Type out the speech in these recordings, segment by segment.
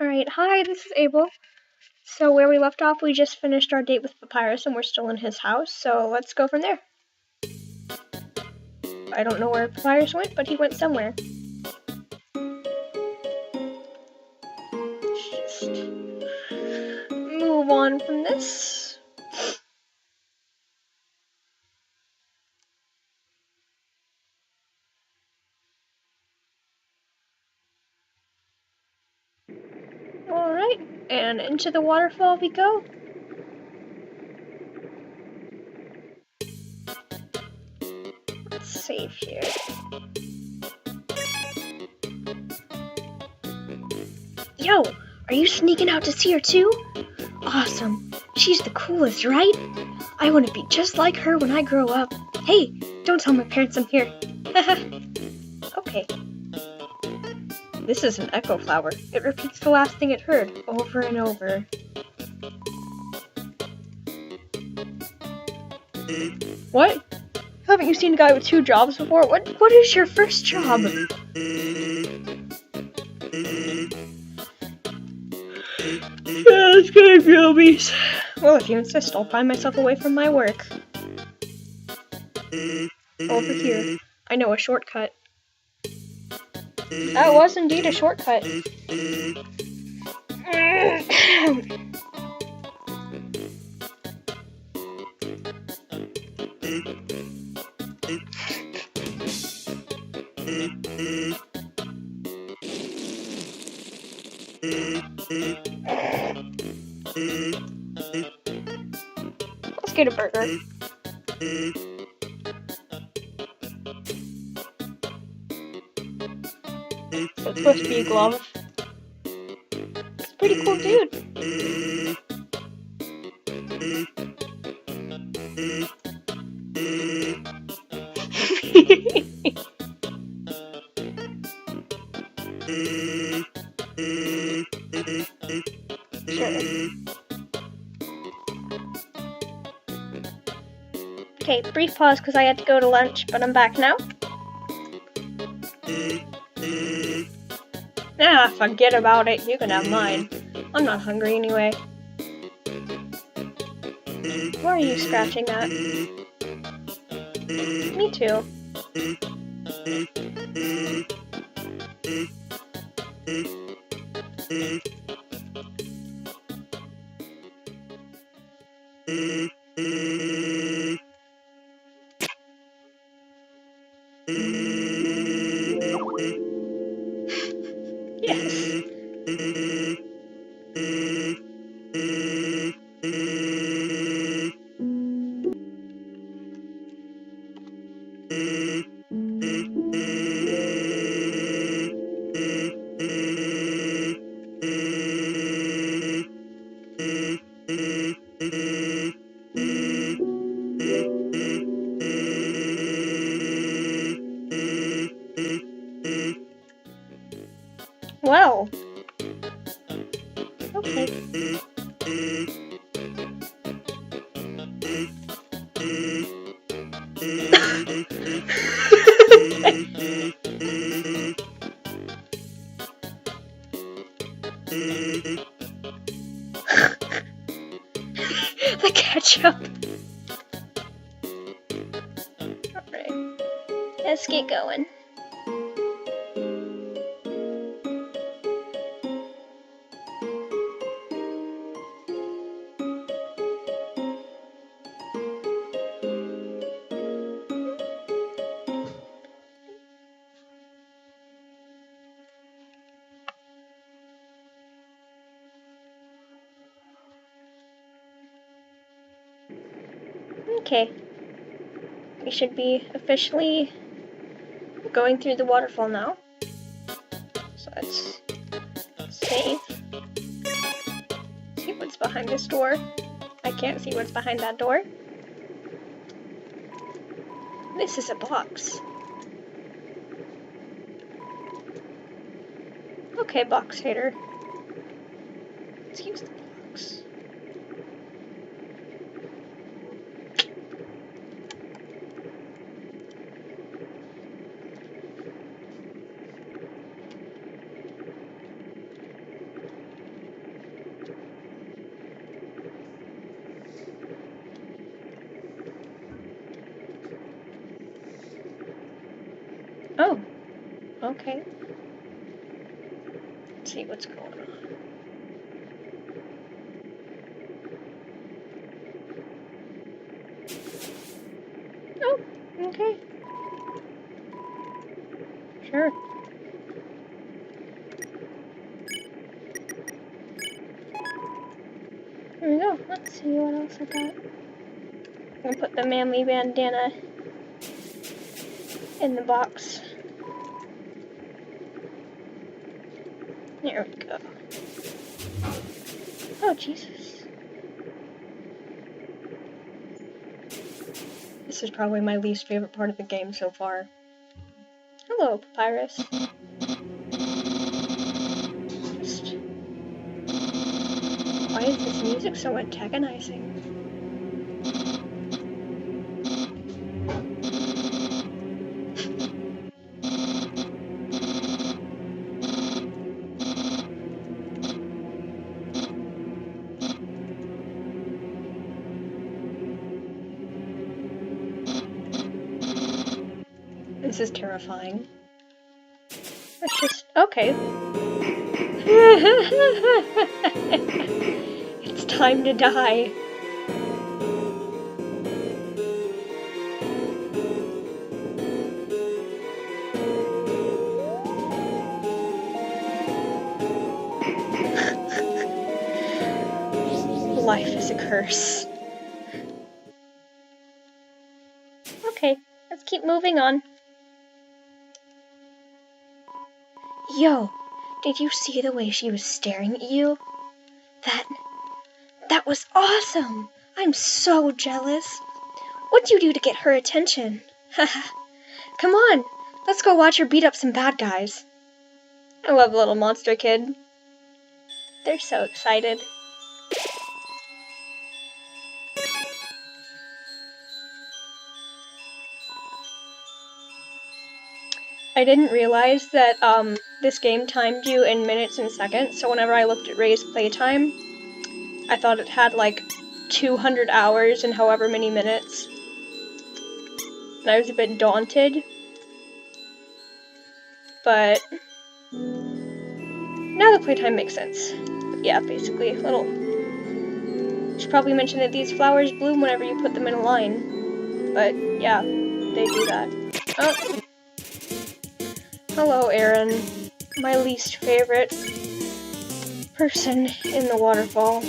Alright, hi, this is Abel. So where we left off, we just finished our date with Papyrus and we're still in his house, so let's go from there. I don't know where Papyrus went, but he went somewhere. Let's just move on from this. Alright, and into the waterfall we go. Let's save here. Yo, are you sneaking out to see her too? Awesome. She's the coolest, right? I want to be just like her when I grow up. Hey, don't tell my parents I'm here. Okay. This is an echo flower. It repeats the last thing it heard, over and over. What? Haven't you seen a guy with 2 jobs before? What is your first job? Let's go, grillbies. Well, if you insist, I'll find myself away from my work. Over here. I know a shortcut. That was indeed a shortcut. Let's get a burger. So it's supposed to be a glove. It's a pretty cool dude. Sure. Okay, brief pause because I had to go to lunch, but I'm back now. Ah, forget about it. You can have mine. I'm not hungry anyway. What are you scratching at? Me too. Yes. Well. Okay. The ketchup. Alright. Let's get going. Okay. We should be officially going through the waterfall now. So let's save. See what's behind this door. I can't see what's behind that door. This is a box. Okay, box hater. Let's use the box. Okay. Let's see what's going on. Oh, okay. Sure. Here we go. Let's see what else I got. I'm gonna put the manly bandana in the box. There we go. Oh, Jesus. This is probably my least favorite part of the game so far. Hello, Papyrus. Just... Why is this music so antagonizing? This is terrifying. Let's just... Okay. It's time to die. Life is a curse. Okay, let's keep moving on. Yo, did you see the way she was staring at you? That was awesome! I'm so jealous. What'd you do to get her attention? Haha. Come on, let's go watch her beat up some bad guys. I love Little Monster Kid. They're so excited. I didn't realize that this game timed you in minutes and seconds, so whenever I looked at Ray's playtime, I thought it had like 200 hours and however many minutes. And I was a bit daunted. But now the playtime makes sense. But yeah, basically, should probably mention that these flowers bloom whenever you put them in a line. But yeah, they do that. Oh. Hello, Aaron. My least favorite person in the waterfall.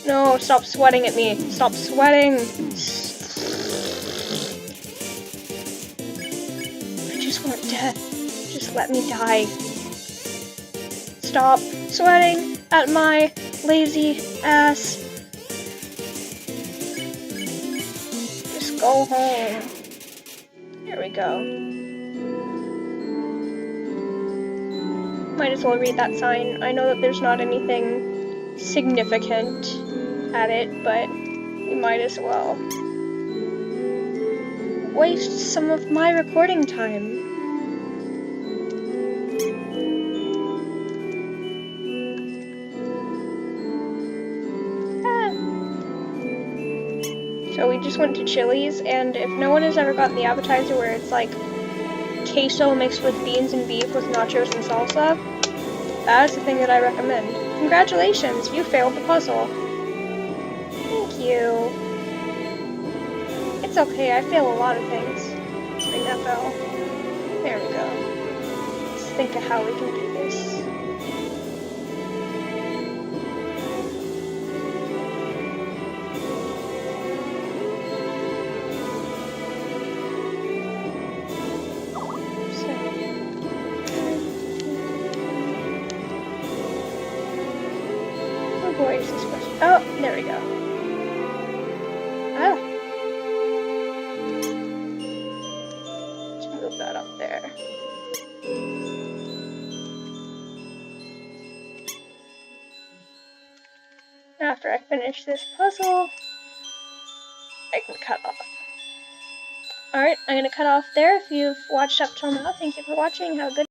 No, stop sweating at me. Stop sweating. I just want death. Just let me die. Stop sweating at my lazy ass. Just go home. There we go. Might as well read that sign. I know that there's not anything significant at it, but you might as well. Waste some of my recording time. So we just went to Chili's, and if no one has ever gotten the appetizer where it's like queso mixed with beans and beef with nachos and salsa, that is the thing that I recommend. Congratulations, you failed the puzzle. Thank you. It's okay, I fail a lot of things. Let's ring that bell. There we go. Let's think of how we can do this. Boy, is this question? Oh, there we go. Ah. Let's move that up there. After I finish this puzzle, I can cut off. Alright, I'm gonna cut off there. If you've watched up till now, thank you for watching. Have a good